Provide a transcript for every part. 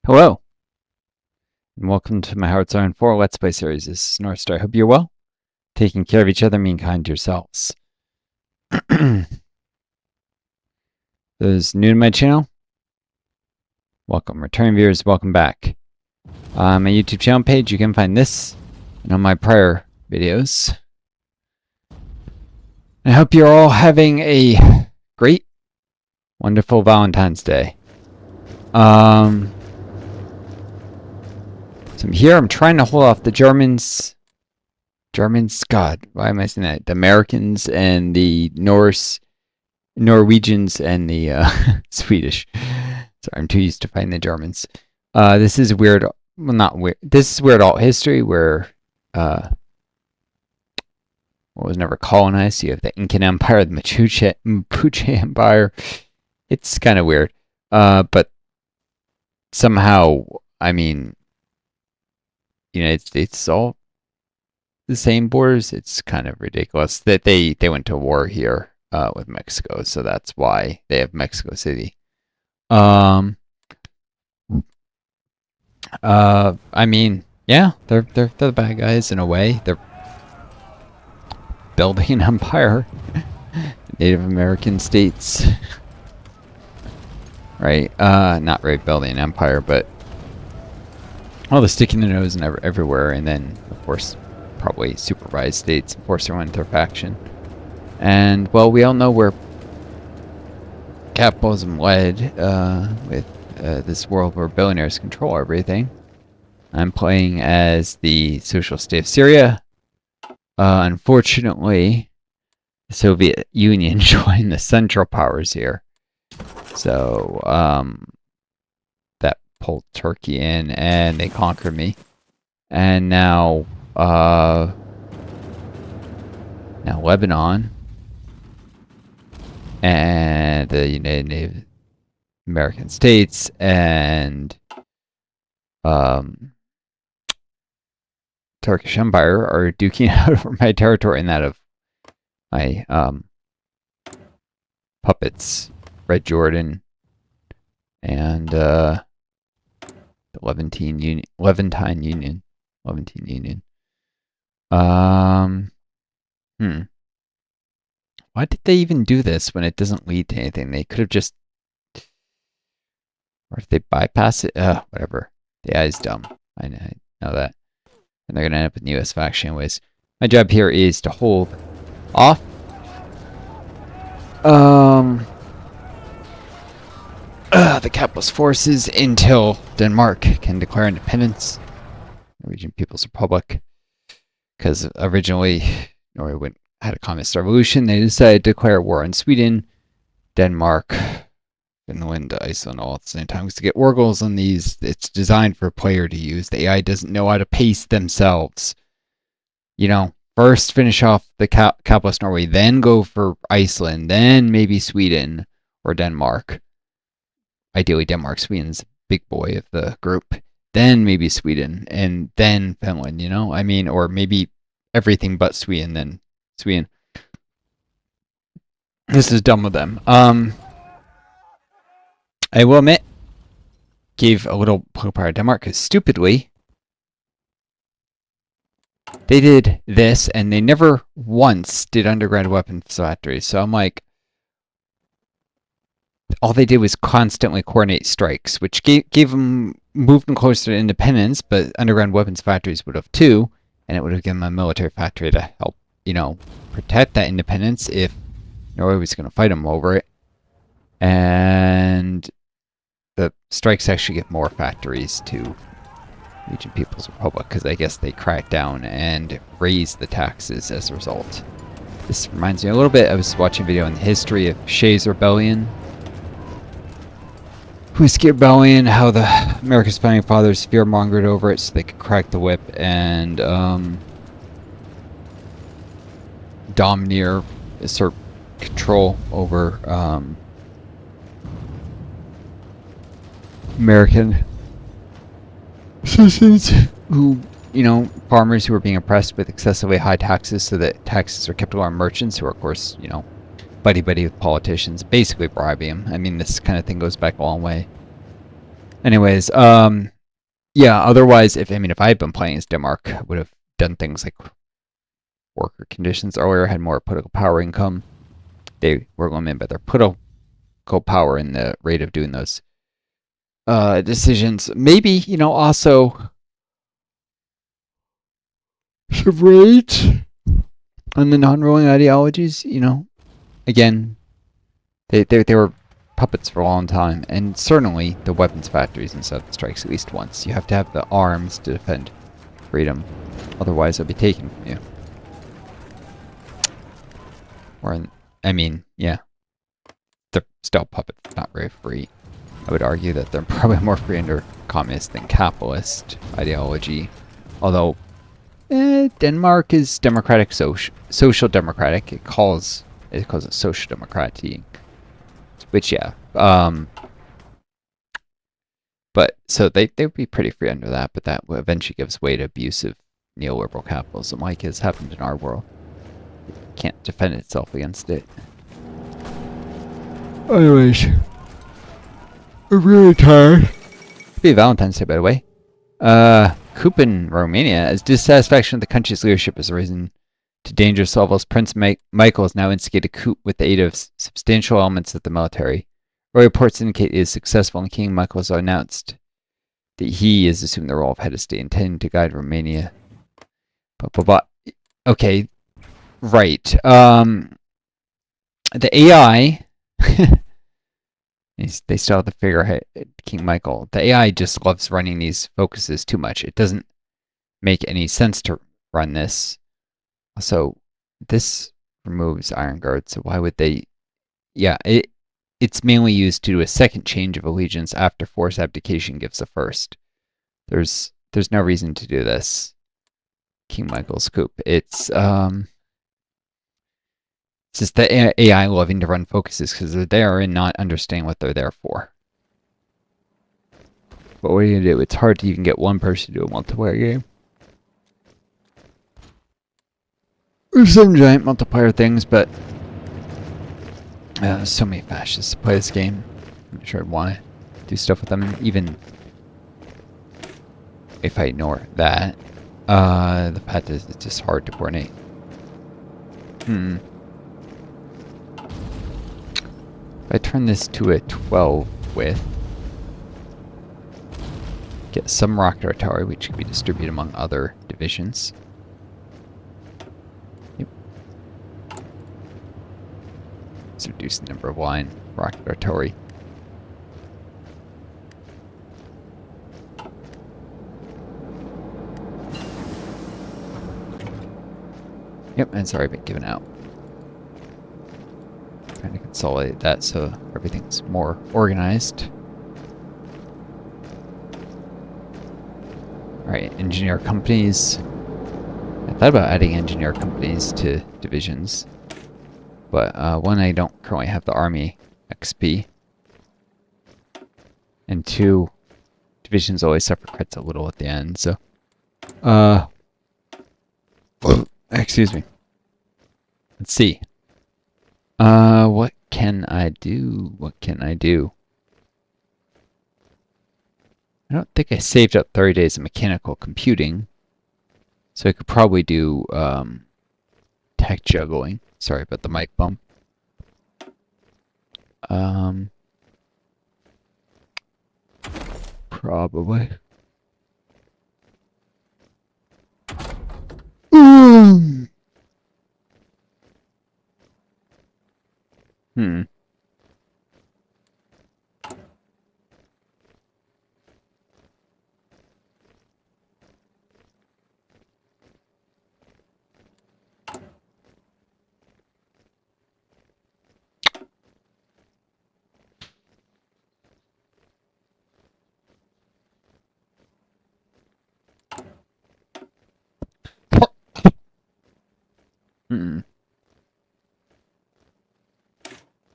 Hello, and welcome to my Hearts Iron 4 Let's Play series. This is Northstar. I hope you're well, taking care of each other, being kind to yourselves. Those new to my channel, welcome. Returning viewers, welcome back. On my YouTube channel page, you can find this and on my prior videos. I hope you're all having a great, wonderful Valentine's Day. So here I'm trying to hold off the Germans, God, why am I saying that? The Americans and the Norwegians and the Swedish. Sorry, I'm too used to fighting the Germans. This is weird, well not weird, this is weird alt history where, what was never colonized. You have the Incan Empire, the Mapuche Empire. It's kind of weird. But somehow, I mean, United States is all the same borders. It's kind of ridiculous that they went to war here with Mexico, so that's why they have Mexico City. I mean, yeah, they're the bad guys in a way. They're building an empire. Native American states. Right, not really building an empire, but all the sticking their nose and everywhere, and then of course probably supervised states force their own into their faction. And well, we all know where capitalism led with this world where billionaires control everything. I'm playing as the socialist state of Syria. Unfortunately, the Soviet Union joined the Central Powers here. So, that pulled Turkey in and they conquered me. And now, Lebanon and the United American States and, Turkish Empire are duking out over my territory and that of my, puppets. Red Jordan and the Levantine Union. Why did they even do this when it doesn't lead to anything? They could have just, or if they bypass it, whatever. The AI's dumb. I know that, and they're gonna end up in the U.S. faction anyways. My job here is to hold off. The capitalist forces until Denmark can declare independence. Norwegian People's Republic. Because originally, Norway had a communist revolution. They decided to declare war on Sweden, Denmark, Finland, Iceland all at the same time. Because to get war goals on these, it's designed for a player to use. The AI doesn't know how to pace themselves. You know, first finish off the capitalist Norway, then go for Iceland, then maybe Sweden or Denmark. Ideally, Denmark, Sweden's big boy of the group. Then maybe Sweden, and then Finland, you know? I mean, or maybe everything but Sweden, then Sweden. This is dumb of them. I will admit, gave a little power to Denmark, because stupidly, they did this, and they never once did underground weapons factories. So I'm like, all they did was constantly coordinate strikes, which gave them, moved them closer to independence, but underground weapons factories would have too, and it would have given them a military factory to help, you know, protect that independence if Norway was going to fight them over it. And the strikes actually get more factories to Norwegian People's Republic, because I guess they cracked down and raised the taxes as a result. This reminds me a little bit, I was watching a video on the history of Shays Rebellion. Whiskey Rebellion, how the America's founding fathers fear-mongered over it so they could crack the whip and domineer, assert control over American citizens who, you know, farmers who are being oppressed with excessively high taxes so that taxes are kept on merchants who are, of course, you know, buddy-buddy with politicians, basically bribing them. I mean, this kind of thing goes back a long way. Anyways, yeah, otherwise, if I had been playing as Denmark, I would have done things like worker conditions earlier, had more political power income. They were limited by their political power and the rate of doing those decisions. Maybe, also some rate on the non-ruling ideologies, again, they were puppets for a long time, and certainly the weapons factories and stuff strikes at least once. You have to have the arms to defend freedom, otherwise it'll be taken from you. Or, yeah, they're still puppets, not very free. I would argue that they're probably more free under communist than capitalist ideology, although Denmark is democratic, social democratic. It calls it social democracy, which yeah. But so they would be pretty free under that, but that eventually gives way to abusive neoliberal capitalism, like has happened in our world. It can't defend itself against it. Anyways, I'm really tired. Happy Valentine's Day, by the way. Coup in Romania, as dissatisfaction with the country's leadership has risen to dangerous levels, Prince Michael has now instigated a coup with the aid of substantial elements of the military. Early reports indicate it is successful, and King Michael has announced that he is assuming the role of head of state, intending to guide Romania. Okay, right. The AI. They still have to figure out King Michael. The AI just loves running these focuses too much. It doesn't make any sense to run this. So this removes Iron Guard, so why would they? Yeah, it's mainly used to do a second change of allegiance after forced abdication gives the first. There's no reason to do this. King Michael's coup. It's just the AI loving to run focuses because they're there and not understanding what they're there for. But what are you gonna do? It's hard to even get one person to do a multiplayer game. There's some giant multiplayer things, but there's so many fascists to play this game. I'm not sure I'd want to do stuff with them, even if I ignore that. The fact is it's just hard to coordinate. If I turn this to a 12 width, get some rocket artillery, which can be distributed among other divisions. Yep. Let's reduce the number of line rocket artillery. Yep, and it's already been given out. Trying to consolidate that so everything's more organized. Alright, engineer companies. I thought about adding engineer companies to divisions, but one, I don't currently have the army XP, and two, divisions always suffer crits a little at the end, so excuse me. Let's see. What can I do? What can I do? I don't think I saved up 30 days of mechanical computing, so I could probably do tech juggling. Sorry about the mic bump. Probably.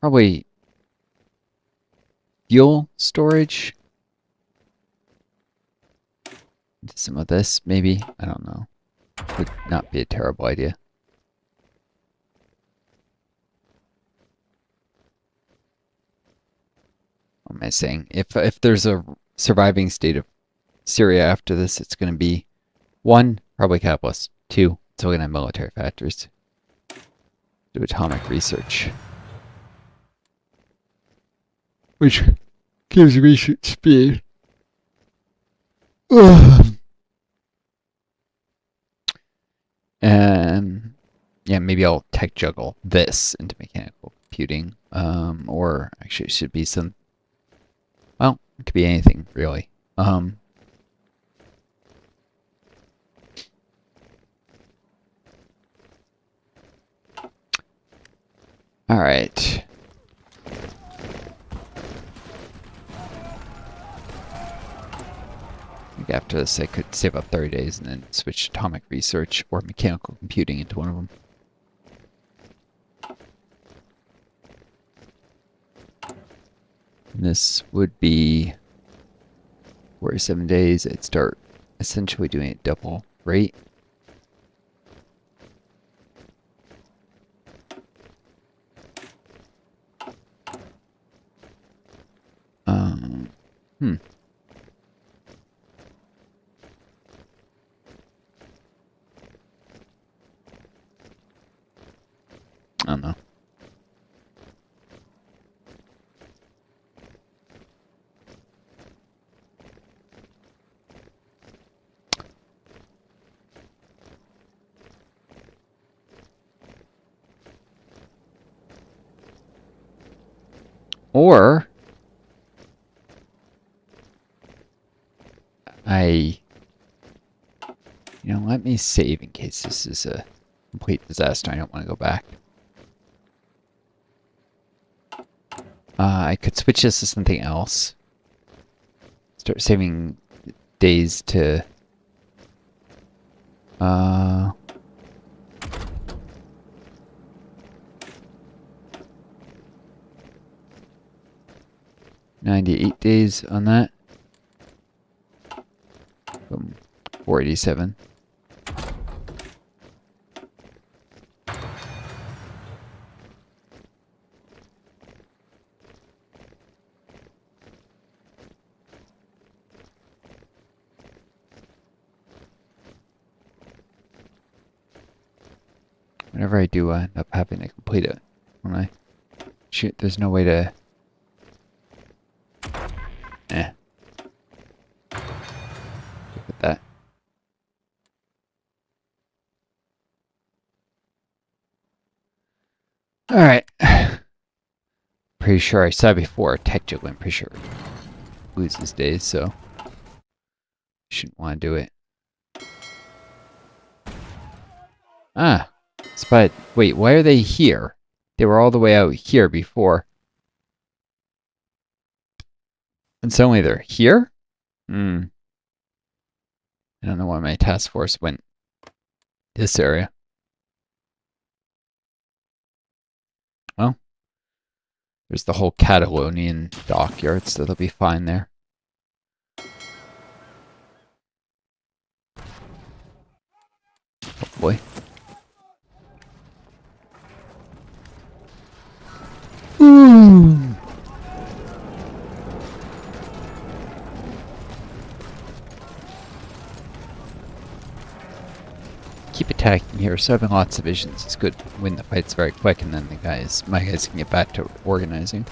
Probably fuel storage. Some of this, maybe. I don't know. Would not be a terrible idea. What am I saying? If there's a surviving state of Syria after this, it's going to be 1, probably capitalist. 2, it's going to have military factors. Do atomic research. Which gives research speed. Yeah, maybe I'll tech juggle this into mechanical computing. Or actually it should be some, well, it could be anything really. Alright. After this, I could save up 30 days and then switch atomic research or mechanical computing into one of them. And this would be 47 days. I'd start essentially doing it double rate. I don't know. Or let me save in case this is a complete disaster. I don't want to go back. I could switch this to something else. Start saving days to... 98 days on that. 487. Whenever I do end up having to complete it, when I shoot, there's no way to. Look at that. Alright. Pretty sure I said before, tech juggle, I'm pretty sure loses days, so shouldn't want to do it. But wait, why are they here? They were all the way out here before. And suddenly they're here? I don't know why my task force went this area. Well, there's the whole Catalonian dockyard, so they'll be fine there. Hopefully. Keep attacking here, so having lots of visions is good. Win the fights very quick, and then my guys can get back to organizing.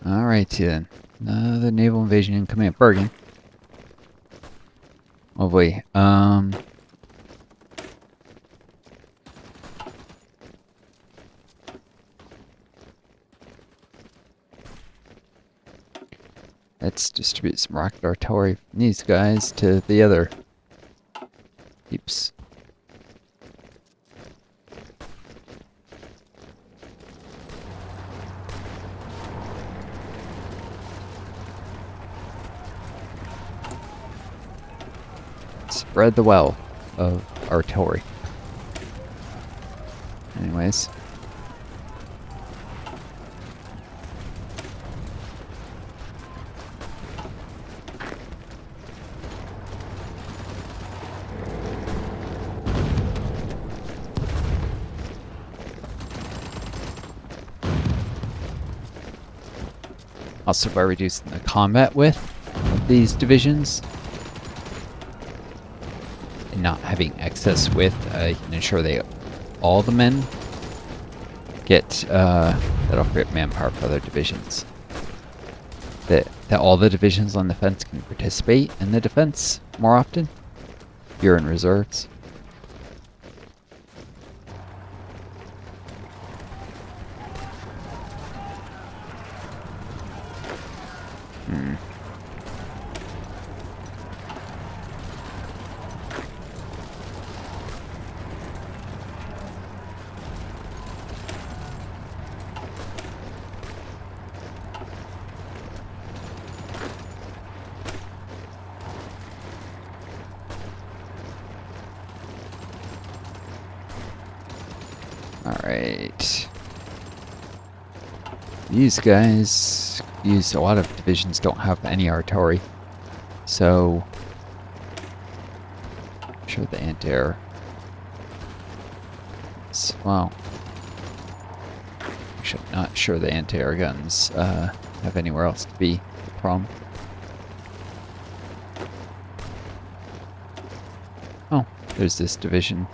Alrighty then. Another naval invasion incoming at Bergen. Lovely. Let's distribute some rocket artillery from these guys to the other heaps. spread the well of artillery. Anyways. Also, by reducing the combat width of these divisions and not having excess width, you can ensure all the men get that'll free up manpower for other divisions. That all the divisions on the fence can participate in the defense more often. You're in reserves. Alright. These guys a lot of divisions don't have any artillery. So I'm sure the anti-air. Well, not sure the anti-air guns have anywhere else to be the problem. Oh, there's this division.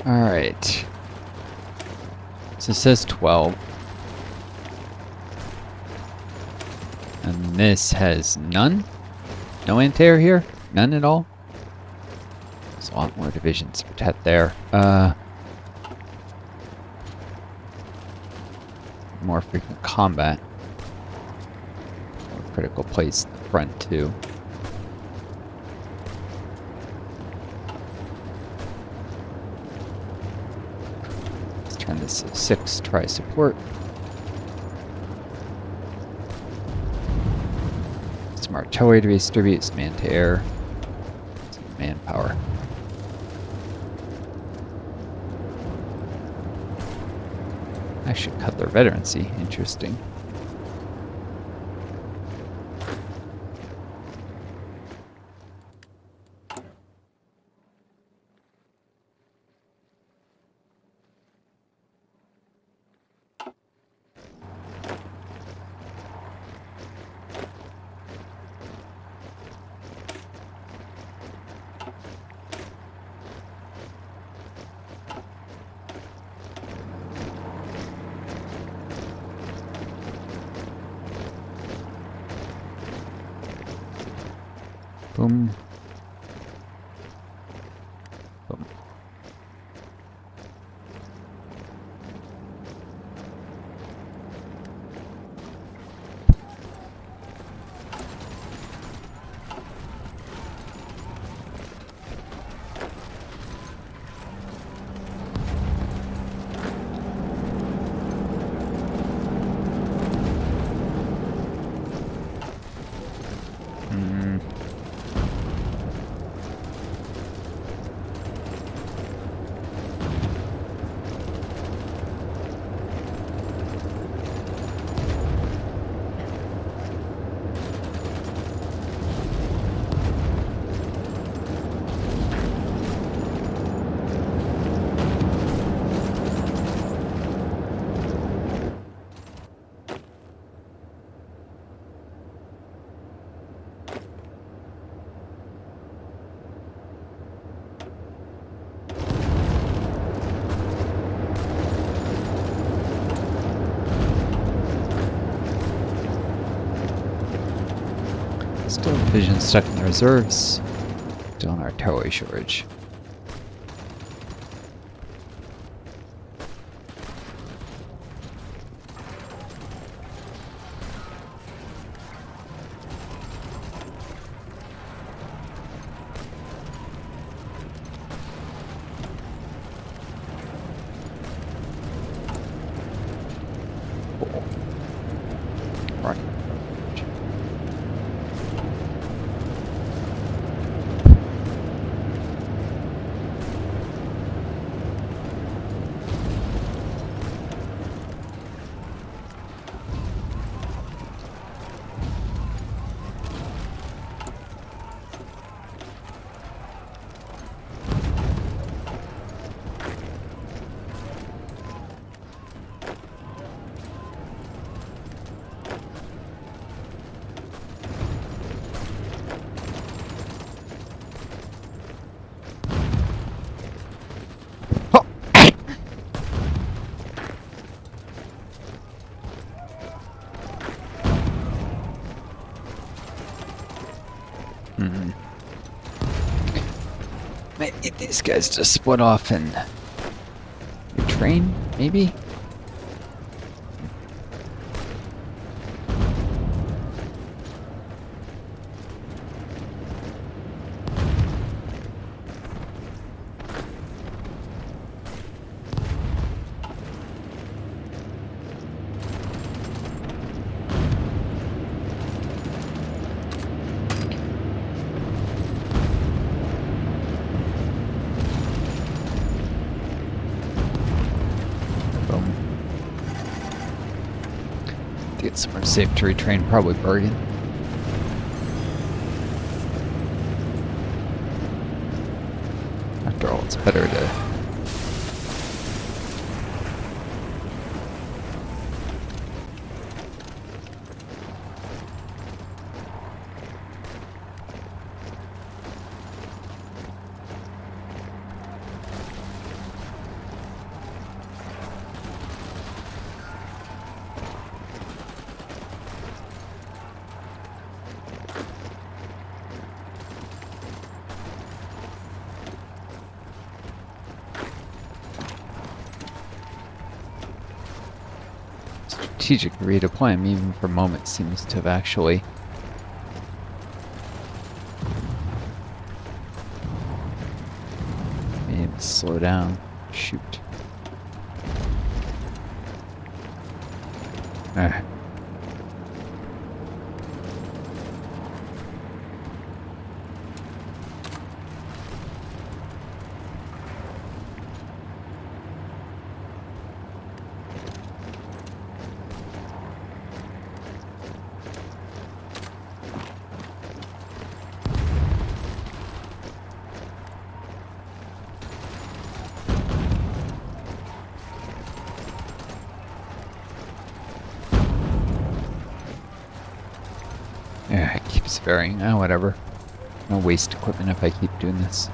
Alright. So it says 12. And this has none? No anti-air here? None at all? There's a lot more divisions to protect there. More frequent combat. More critical place in the front too. Turn this to 6, try support. Some artillery to distribute, some anti-air, some manpower. I should cut their veterancy, interesting. Boom. Boom. Still division stuck in the reserves. Still on artillery shortage. Right. Maybe these guys just split off and retrain, maybe? Get somewhere safe to retrain, probably Bergen. After all, it's better to... strategic redeployment, even for a moment, seems to have actually made him slow down. Shoot. Alright. Yeah, it keeps varying. Oh, whatever. No waste equipment if I keep doing this.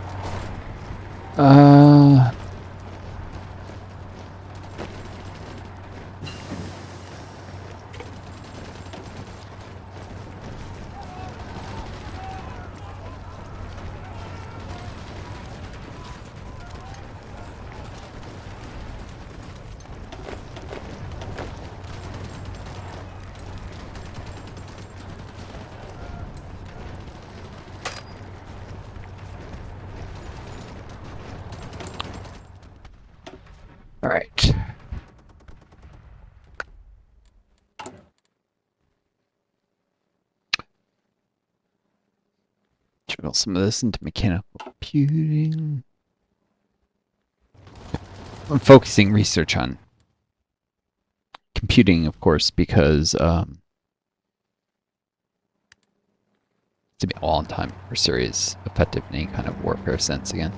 Alright. Drill some of this into mechanical computing. I'm focusing research on computing, of course, because to be all in time for Syria is effective in any kind of warfare sense again.